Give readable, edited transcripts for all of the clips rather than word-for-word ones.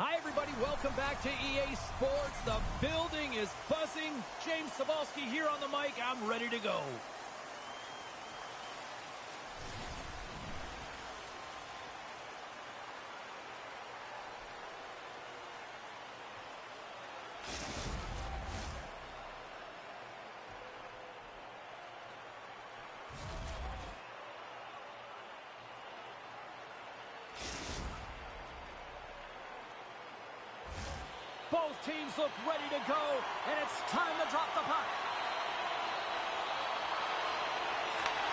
Hi, everybody. Welcome back to EA Sports. The building is buzzing. James Cebulski here on the mic. I'm ready to go. Both teams look ready to go, and it's time to drop the puck.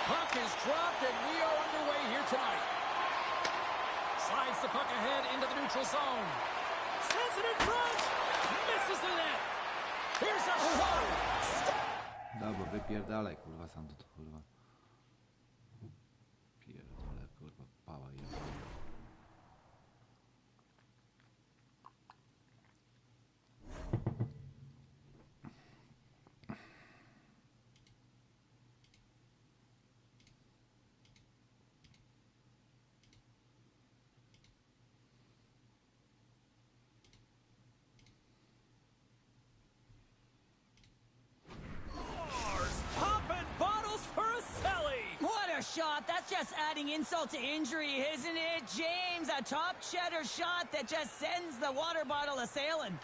Puck is dropped, and we are underway here tonight. Slides the puck ahead into the neutral zone. Sends it in front. Misses the net. Here's a shot. Dobra, wypierdalaj, kurwa, sam to kurwa. Pierdolę, kurwa, pała i Shot. That's just adding insult to injury, isn't it, James? A top cheddar shot that just sends the water bottle a-sailing.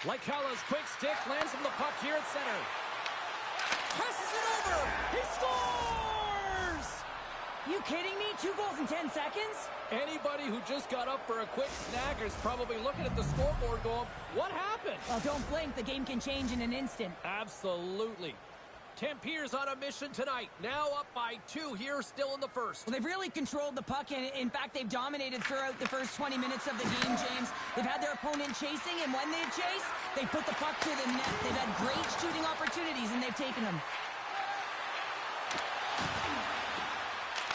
Lycala's quick stick lands him the puck here at center. Passes it over. He scores! You kidding me? 2 goals in 10 seconds? Anybody who just got up for a quick snack is probably looking at the scoreboard going, what happened? Well, don't blink. The game can change in an instant. Absolutely. Tempier's on a mission tonight. Now up by 2 here, still in the first. Well, they've really controlled the puck, and in fact, they've dominated throughout the first 20 minutes of the game, James. They've had their opponent chasing, and when they've chased, they put the puck to the net. They've had great shooting opportunities, and they've taken them.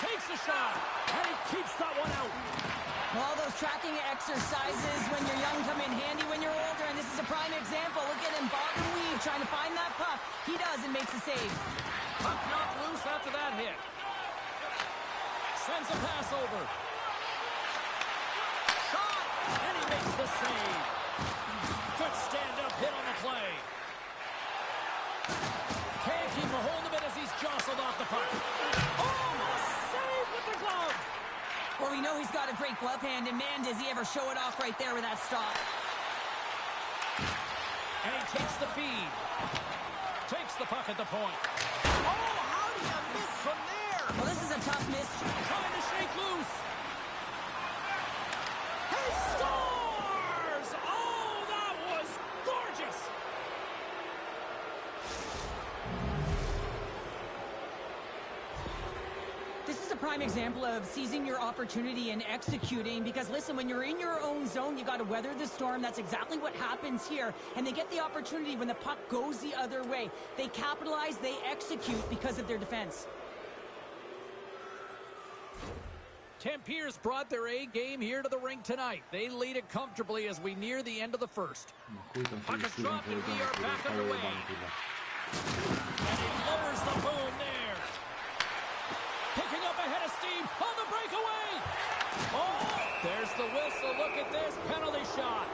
Takes a shot, and he keeps that one out. All those tracking exercises when you're young come in handy when you're older, and this is a prime example. Look at him bob and weave, trying to find that puck. He does and makes a save. Puck knocked loose after that hit. Sends a pass over. Shot, and he makes the save. Good stand-up hit on the play. Can't keep a hold of it as he's jostled off the puck. Oh, what a save with the glove. Well, we know he's got a great glove hand, and man, does he ever show it off right there with that stop. And he takes the feed. Takes the puck at the point. Oh, how do you miss from there? Well, this is a tough miss. Trying to shake loose. He scores! Oh, that was gorgeous! This is a prime example of seizing your opportunity and executing, because listen, when you're in your own zone, you got to weather the storm. That's exactly what happens here, and they get the opportunity when the puck goes the other way. They capitalize, they execute because of their defense. Tempier's brought their A game here to the rink tonight. They lead it comfortably as we near the end of the first. Puck is dropped and we are back underway. And he lowers the boom there. Picking up a head of steam on the breakaway. Oh, there's the whistle. Look at this penalty shot.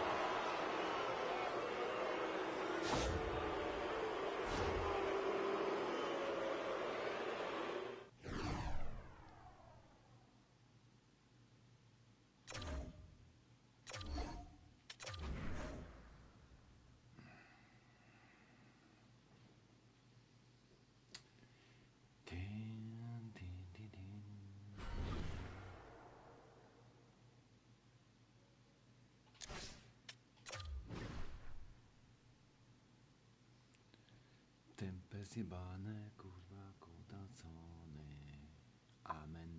Tempy zjebane, kurwa, kudacone. Amen.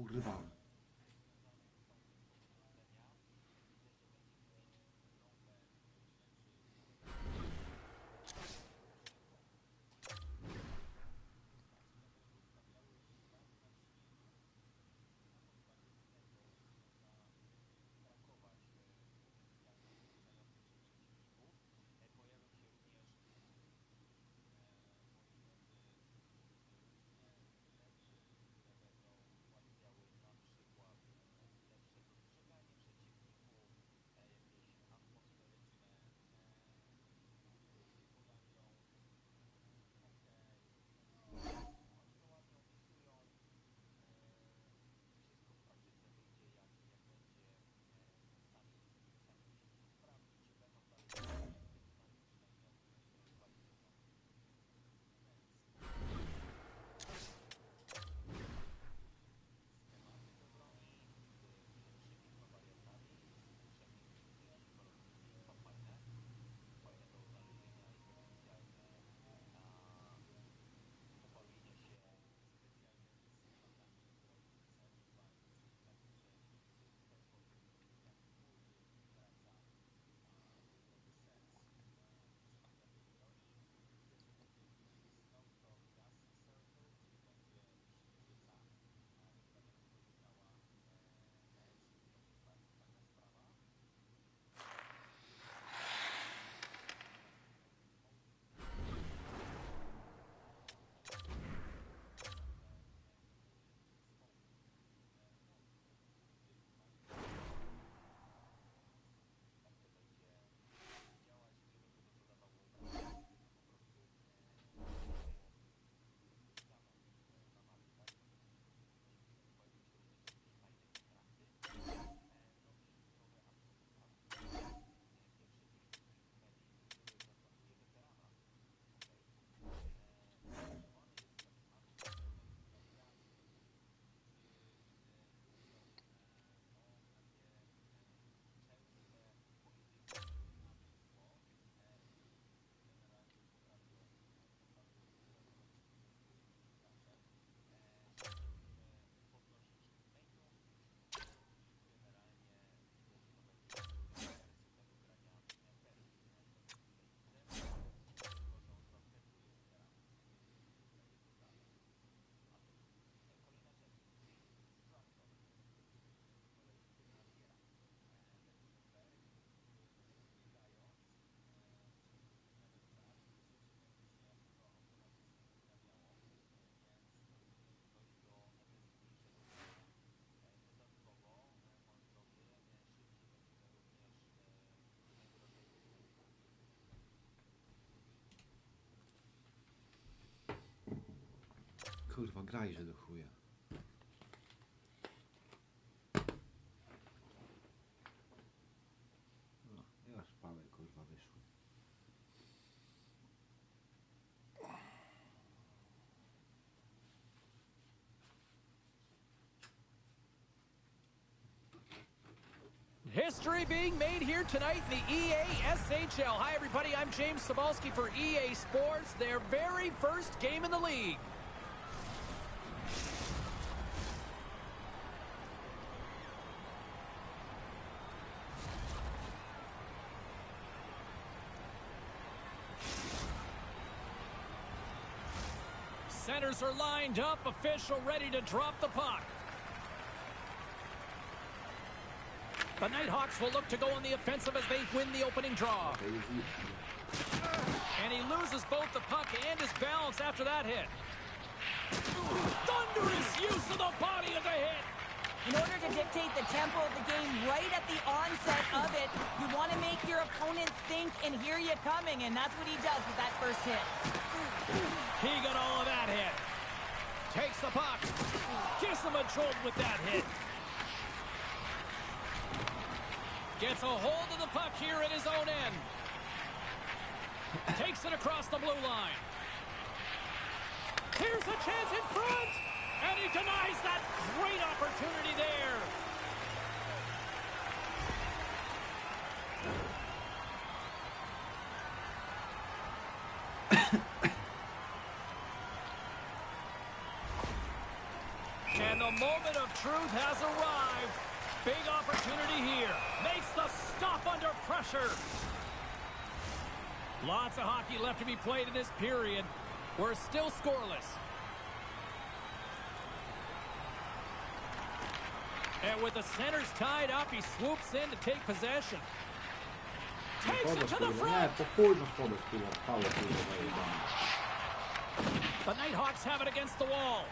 kurwa. Kurwa, grajże do chuja. No, już pałe kurwa wyszły. History being made here tonight in the EA SHL. Hi, everybody. I'm James Cebulski for EA Sports, their very first game in the league. Centers are lined up, official ready to drop the puck. The Nighthawks will look to go on the offensive as they win the opening draw. And he loses both the puck and his balance after that hit. Thunderous use of the body of the hit. In order to dictate the tempo of the game right at the onset of it, you want to make your opponent think and hear you coming, and that's what he does with that first hit. He got all of that hit. Takes the puck. Gives him a jolt with that hit. Gets a hold of the puck here at his own end. Takes it across the blue line. Here's a chance in front. And he denies that great opportunity there. And they'll moment of truth has arrived. Big opportunity here. Makes the stop under pressure. Lots of hockey left to be played in this period. We're still scoreless. And with the centers tied up, he swoops in to take possession. Takes it to the front. The Nighthawks have it against the wall.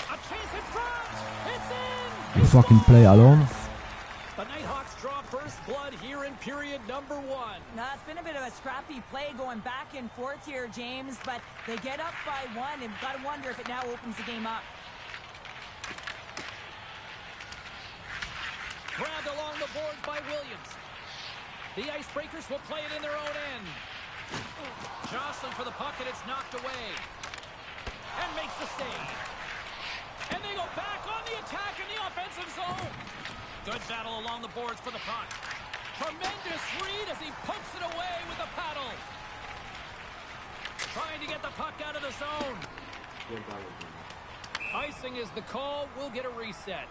A chance in front. It's in. You fucking play alone. The Nighthawks draw first blood here in period number 1. Now, it's been a bit of a scrappy play going back and forth here, James, but they get up by 1, and you've got to wonder if it now opens the game up. Grabbed along the boards by Williams. The Icebreakers will play it in their own end. Jostling for the puck, and it's knocked away. And makes the save. And they go back on the attack in the offensive zone. Good battle along the boards for the puck. Tremendous read as he pokes it away with the paddle. Trying to get the puck out of the zone. Icing is the call. We'll get a reset.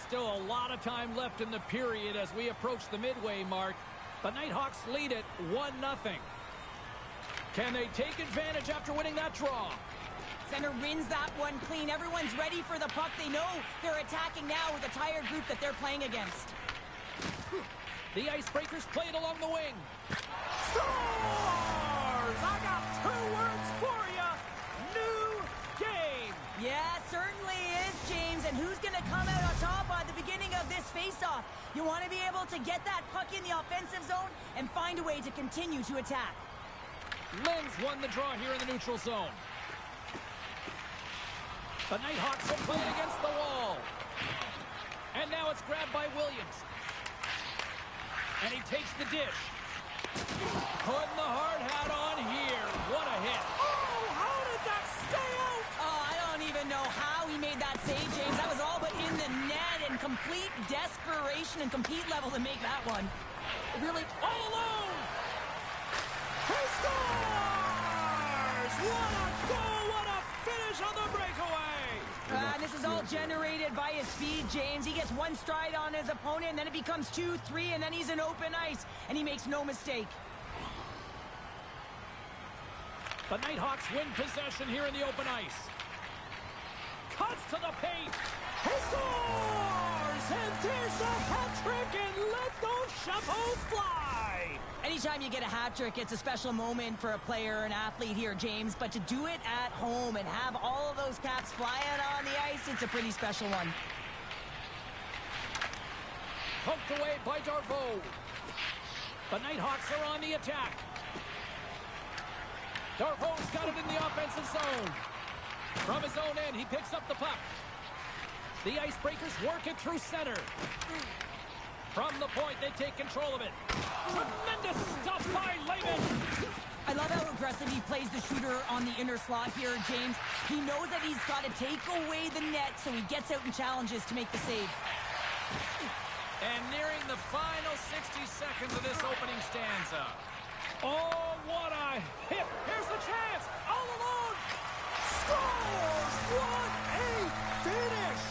Still a lot of time left in the period as we approach the midway mark. The Nighthawks lead it 1-0. Can they take advantage after winning that draw? Center wins that one clean. Everyone's ready for the puck. They know they're attacking now with a tired group that they're playing against. The Icebreakers play it along the wing. Scores! I got 2 words for you. New game. Yeah, certainly is, James. And who's going to come out on top at the beginning of this face-off? You want to be able to get that puck in the offensive zone and find a way to continue to attack. Linz won the draw here in the neutral zone. The Nighthawks will play it against the wall. And now it's grabbed by Williams. And he takes the dish. Putting the hard hat on here. What a hit. Oh, how did that stay out? Oh, I don't even know how he made that save, James. That was all but in the net and complete desperation and compete level to make that one. Really all alone. He scores! What a goal! What a finish on the breakaway! And this is all generated by his speed, James. He gets one stride on his opponent, and then it becomes 2, 3, and then he's in open ice, and he makes no mistake. The Nighthawks win possession here in the open ice. Cuts to the paint. He scores! And there's a hat trick, and let those chapeaux fly! Anytime you get a hat trick, it's a special moment for a player, an athlete here, James. But to do it at home and have all of those caps flying on the ice, it's a pretty special one. Poked away by Darvo. The Nighthawks are on the attack. Darvo's got it in the offensive zone. From his own end, he picks up the puck. The Icebreakers work it through center. From the point, they take control of it. Tremendous stuff by Lehman. I love how aggressive he plays the shooter on the inner slot here, James. He knows that he's got to take away the net, so he gets out and challenges to make the save. And nearing the final 60 seconds of this opening stanza. Oh, what a hit. Here's the chance. All alone. Scores! What a finish!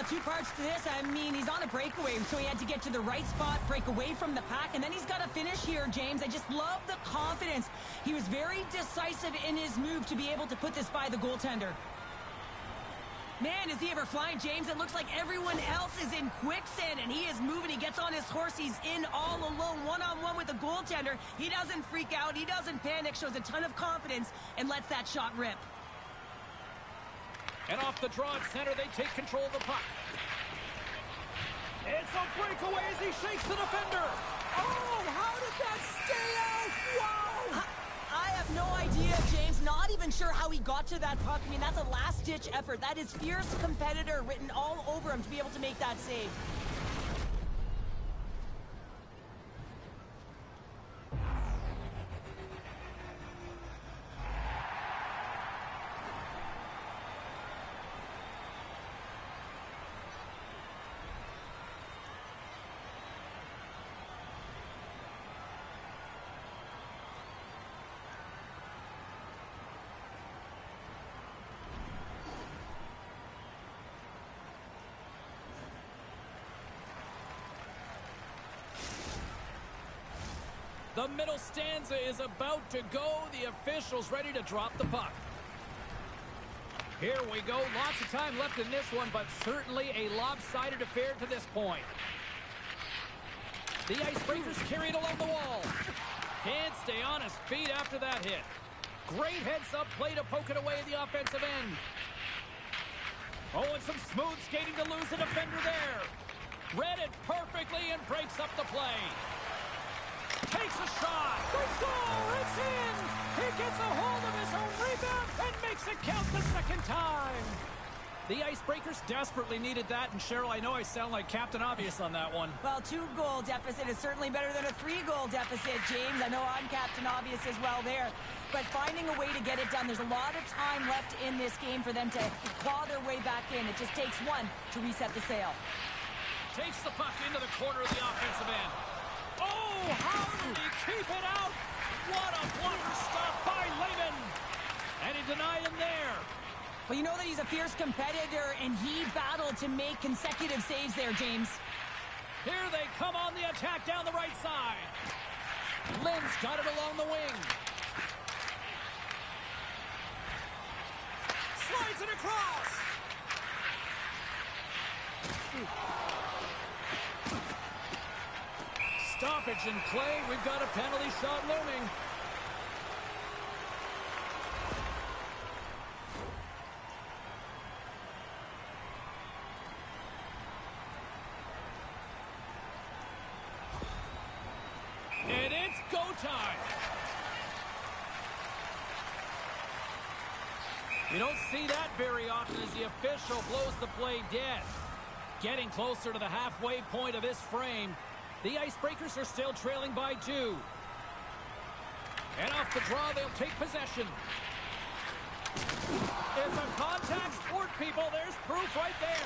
2 parts to this. I mean, he's on a breakaway, so he had to get to the right spot, break away from the pack, and then he's got to finish here, James. I just love the confidence. He was very decisive in his move to be able to put this by the goaltender. Man, is he ever flying, James? It looks like everyone else is in quicksand, and he is moving. He gets on his horse. He's in all alone, one-on-one with the goaltender. He doesn't freak out. He doesn't panic, shows a ton of confidence, and lets that shot rip. And off the draw at center, they take control of the puck. It's a breakaway as he shakes the defender. Oh, how did that stay out? Wow! I have no idea, James. Not even sure how he got to that puck. I mean, that's a last-ditch effort. That is fierce competitor written all over him to be able to make that save. The middle stanza is about to go. The official's ready to drop the puck. Here we go. Lots of time left in this one, but certainly a lopsided affair to this point. The Icebreakers carry it along the wall. Can't stay on his feet after that hit. Great heads-up play to poke it away at the offensive end. Oh, and some smooth skating to lose the defender there. Read it perfectly and breaks up the play. Takes a shot. First goal. It's in. He gets a hold of his own rebound and makes it count the second time. The Icebreakers desperately needed that, and Cheryl, I know I sound like Captain Obvious on that one. Well, 2-goal deficit is certainly better than a 3-goal deficit, James. I know I'm Captain Obvious as well there. But finding a way to get it done, there's a lot of time left in this game for them to claw their way back in. It just takes one to reset the sail. Takes the puck into the corner of the offensive end. Oh, how did he keep it out? What a blocker stop by Lehman. And he denied him there. Well, you know that he's a fierce competitor, and he battled to make consecutive saves there, James. Here they come on the attack down the right side. Lynn's got it along the wing. Slides it across. Stoppage in play. We've got a penalty shot looming. And it's go time. You don't see that very often as the official blows the play dead. Getting closer to the halfway point of this frame. The Icebreakers are still trailing by 2. And off the draw, they'll take possession. It's a contact sport, people. There's proof right there.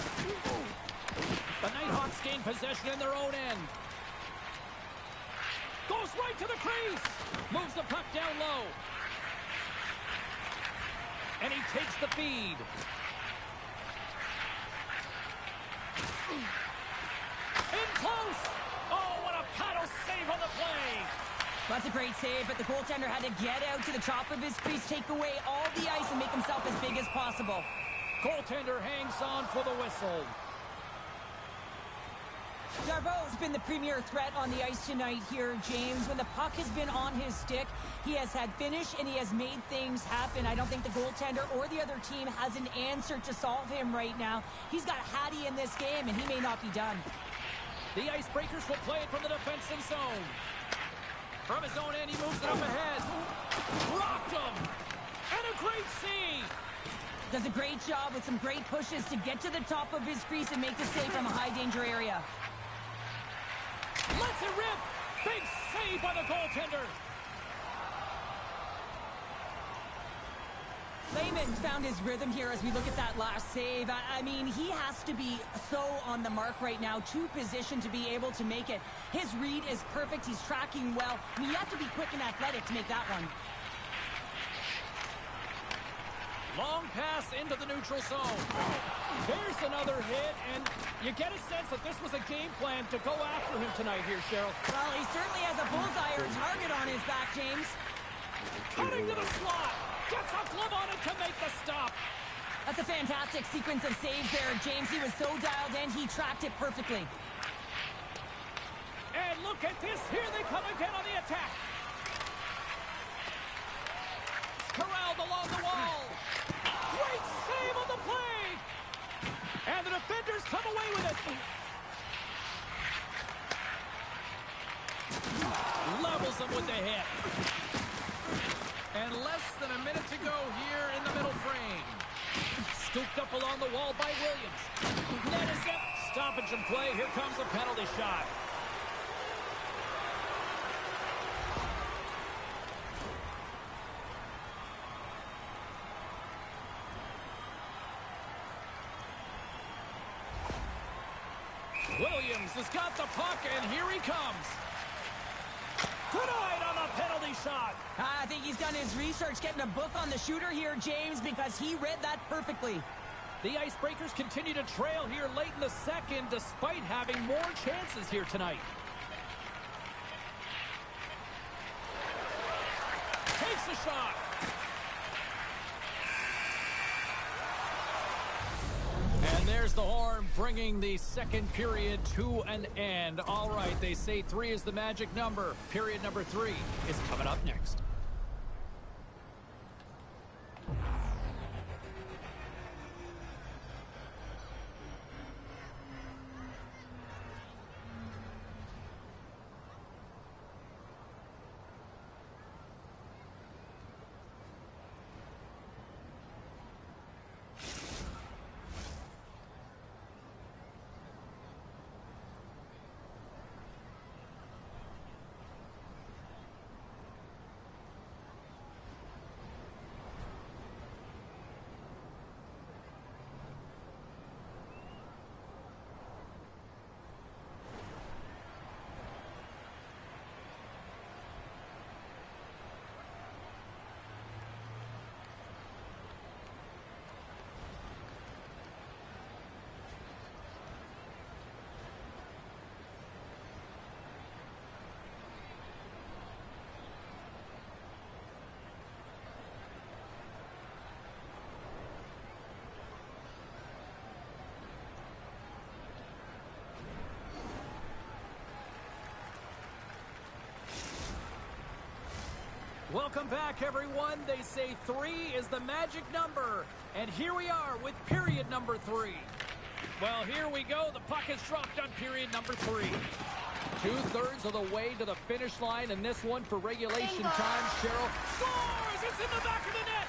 The Nighthawks gain possession in their own end. Goes right to the crease. Moves the puck down low. And he takes the feed. In close. Oh, what a paddle save on the play. That's a great save, but the goaltender had to get out to the top of his crease, take away all the ice, and make himself as big as possible. Goaltender hangs on for the whistle. Darbo's been the premier threat on the ice tonight here, James. When the puck has been on his stick, he has had finish and he has made things happen. I don't think the goaltender or the other team has an answer to solve him right now. He's got Hattie in this game, and he may not be done. The Icebreakers will play it from the defensive zone. From his own end, he moves it up ahead. Rocked him! And a great save! Does a great job with some great pushes to get to the top of his crease and make the save from a high-danger area. Lets it rip! Big save by the goaltender! Lehman found his rhythm here as we look at that last save. I mean, he has to be so on the mark right now, to position to be able to make it. His read is perfect. He's tracking well. I mean, you have to be quick and athletic to make that one. Long pass into the neutral zone. There's another hit, and you get a sense that this was a game plan to go after him tonight here, Cheryl. Well, he certainly has a bullseye or target on his back, James. Cutting to the slot. Gets a glove on it to make the stop. That's a fantastic sequence of saves there, James. He was so dialed in, he tracked it perfectly. And look at this. Here they come again on the attack. Corralled along the wall. Great save on the play. And the defenders come away with it. Levels them with the hit. And less than a minute to go here in the middle frame. Scooped up along the wall by Williams. Net is up. Stoppage in play. Here comes a penalty shot. Williams has got the puck, and here he comes. Denied on the penalty shot. I think he's done his research, getting a book on the shooter here, James, because he read that perfectly. The Icebreakers continue to trail here late in the second, despite having more chances here tonight. takes a shot. And there's the horn, bringing the second period to an end. All right, they say 3 is the magic number. Period number 3 is coming up next. Welcome back, everyone. They say 3 is the magic number. And here we are with period number 3. Well, here we go. The puck is dropped on period number 3. 2/3 of the way to the finish line, and this one for regulation time. Cheryl scores! It's in the back of the net!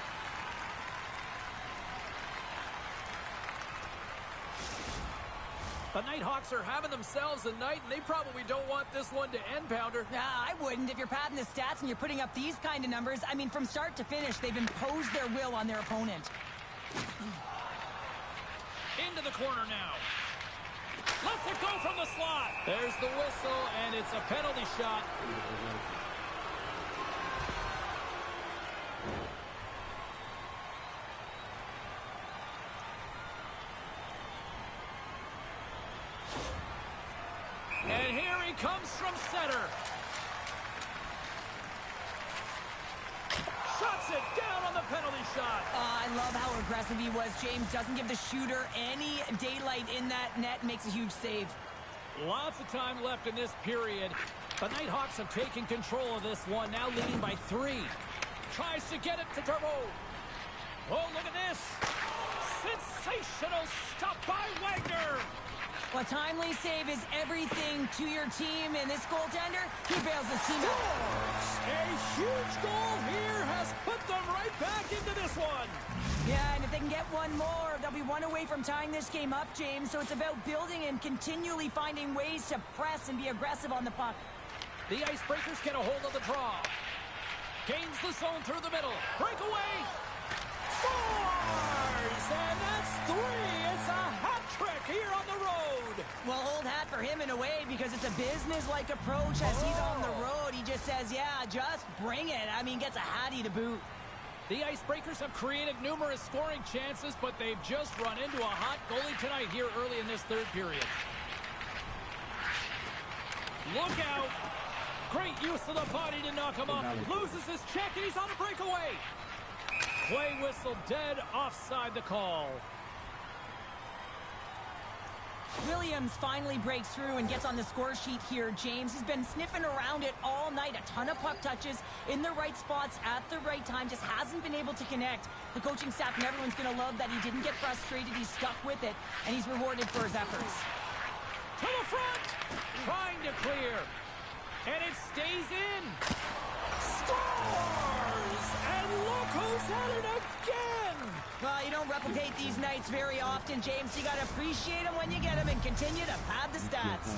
The Nighthawks are having themselves a night, and they probably don't want this one to end, Pounder. Nah, I wouldn't. If you're padding the stats and you're putting up these kind of numbers, I mean, from start to finish, they've imposed their will on their opponent. Into the corner now. Lets it go from the slot. There's the whistle, and it's a penalty shot. And here he comes from center. Shuts it down on the penalty shot. I love how aggressive he was. James doesn't give the shooter any daylight in that net. Makes a huge save. Lots of time left in this period. The Nighthawks have taken control of this one, now leading by 3. Tries to get it to Turbo. Oh, look at this. Sensational stop by Wagner. A timely save is everything to your team, and this goaltender, he bails his team out. A huge goal here has put them right back into this one. Yeah, and if they can get one more, they'll be one away from tying this game up, James. So it's about building and continually finding ways to press and be aggressive on the puck. The Icebreakers get a hold of the draw. Gains the zone through the middle. Breakaway. Scores! And that's 3. It's a hat trick here on the road. Well, old hat for him in a way, because it's a business-like approach as he's on the road. He just says, yeah, just bring it. I mean, gets a hattie to boot. The Icebreakers have created numerous scoring chances, but they've just run into a hot goalie tonight here early in this third period. Look out. Great use of the body to knock him off. Loses his check, and he's on a breakaway. Play whistle dead, offside the call. Williams finally breaks through and gets on the score sheet here, James. He's been sniffing around it all night. A ton of puck touches in the right spots at the right time. Just hasn't been able to connect. The coaching staff and everyone's going to love that he didn't get frustrated. He stuck with it, and he's rewarded for his efforts. To the front. Trying to clear. And it stays in. Scores! And look who's at it again! Well, you don't replicate these nights very often, James. You got to appreciate them when you get them and continue to pad the stats.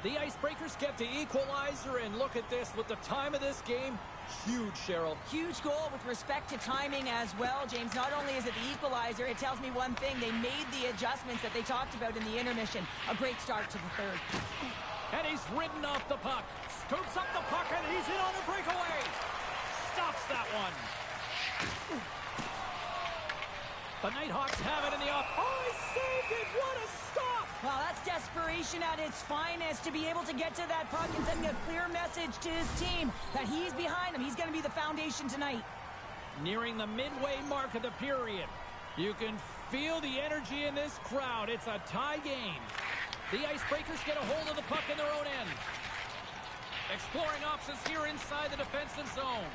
The Icebreakers get the equalizer, and look at this. With the time of this game, huge, Cheryl. Huge goal with respect to timing as well, James. Not only is it the equalizer, it tells me one thing. They made the adjustments that they talked about in the intermission. A great start to the third. And he's ridden off the puck. Scoops up the puck, and he's in on a breakaway. Stops that one. The Nighthawks have it in the off. Oh, he saved it. What a stop. Well, that's desperation. desperation at its finest to be able to get to that puck and sending a clear message to his team that he's behind him. He's going to be the foundation tonight. Nearing the midway mark of the period. You can feel the energy in this crowd. It's a tie game. The Icebreakers get a hold of the puck in their own end. Exploring options here inside the defensive zone.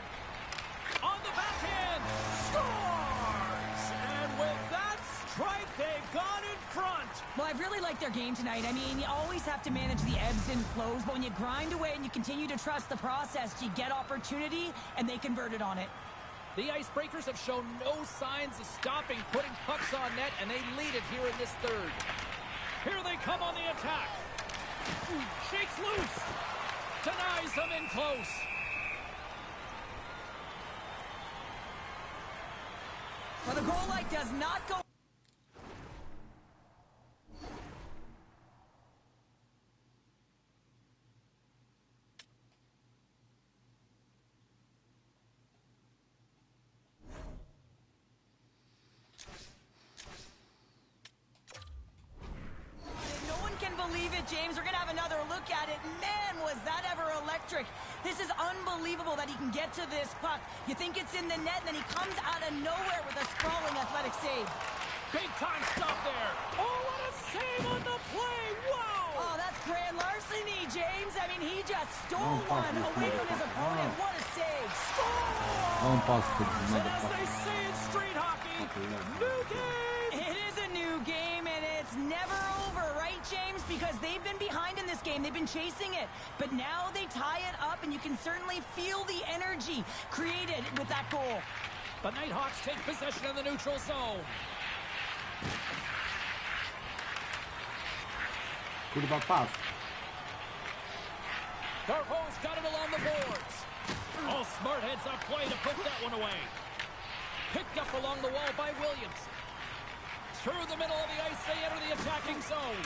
On the backhand, scores! And with that strike, they got in front. Well, I've really liked their game tonight. I mean, you always have to manage the ebbs and flows, but when you grind away and you continue to trust the process, you get opportunity, and they converted on it. The Icebreakers have shown no signs of stopping putting pucks on net, and they lead it here in this third. Here they come on the attack. Shakes loose. Denies them in close. Well, the goal light does not go. No one can believe it, James. We're going to have another look at it. Man, was that ever electric. This is unbelievable that he can get to this puck. You think it's in the net, and then he comes out of nowhere with a sprawling athletic save. Big time stop there. Oh, what a save on the play. Wow. Oh, that's grand larceny, James. I mean, he just stole one away from his opponent. What a save. On pass to And as they say in street hockey, new game. It is a new game, and it's never over, right, James? Because they've been behind in this game. They've been chasing it. But now they tie it up, and you can certainly feel the energy created with that goal. The Nighthawks take possession in the neutral zone. Kurwa, pass. Carpo's got it along the boards. Oh, smart heads up play to put that one away. Picked up along the wall by Williams. Through the middle of the ice, they enter the attacking zone.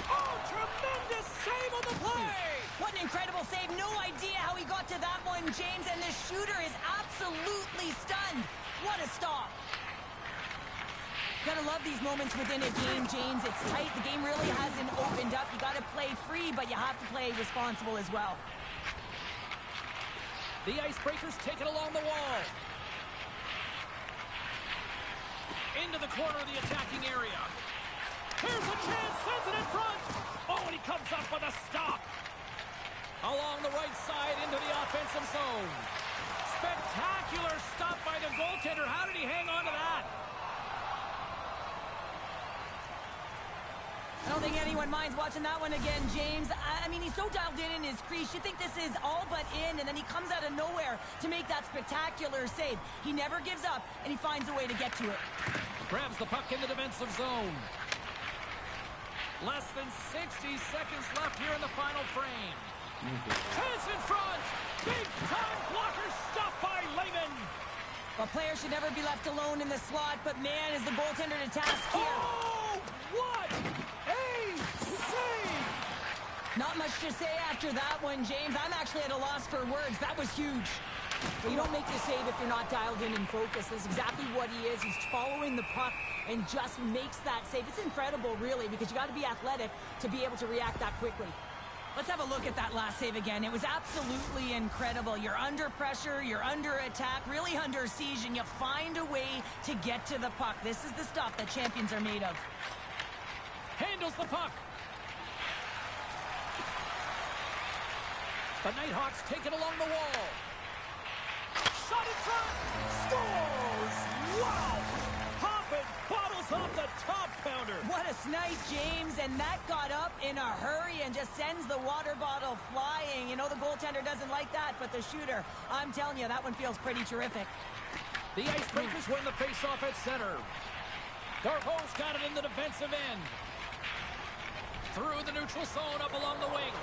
Oh, tremendous save on the play! What an incredible save. No idea how he got to that one, James, and the shooter is absolutely stunned. What a stop. Gotta love these moments within a game, James. It's tight. The game really hasn't opened up. You gotta play free, but you have to play responsible as well. The Icebreakers take it along the wall. Into the corner of the attacking area. Here's a chance, sends it in front. Oh, and he comes up with a stop. Along the right side into the offensive zone. Spectacular stop by the goaltender. How did he hang on to that? I don't think anyone minds watching that one again, James. I mean, he's so dialed in his crease. You think this is all but in, and then he comes out of nowhere to make that spectacular save. He never gives up, and he finds a way to get to it. Grabs the puck in the defensive zone. Less than 60 seconds left here in the final frame. Chance in front. Big time blocker stop by Lehman. A player should never be left alone in the slot, but man, is the goaltender to task here. Oh, what a save! Not much to say after that one, James. I'm actually at a loss for words. That was huge. Well, you don't make the save if you're not dialed in and focused. That's exactly what he is. He's following the puck and just makes that save. It's incredible, really, because you got to be athletic to be able to react that quickly. Let's have a look at that last save again. It was absolutely incredible. You're under pressure, you're under attack, really under siege, and you find a way to get to the puck. This is the stuff that champions are made of. Handles the puck. The Nighthawks take it along the wall. Shot in front. Scores! Wow! Popping bottles off the top pounder. What a snipe, James, and that got up in a hurry and just sends the water bottle flying. You know, the goaltender doesn't like that, but the shooter, I'm telling you, that one feels pretty terrific. The Icebreakers win the faceoff at center. Garpo's got it in the defensive end. Through the neutral zone, up along the wing.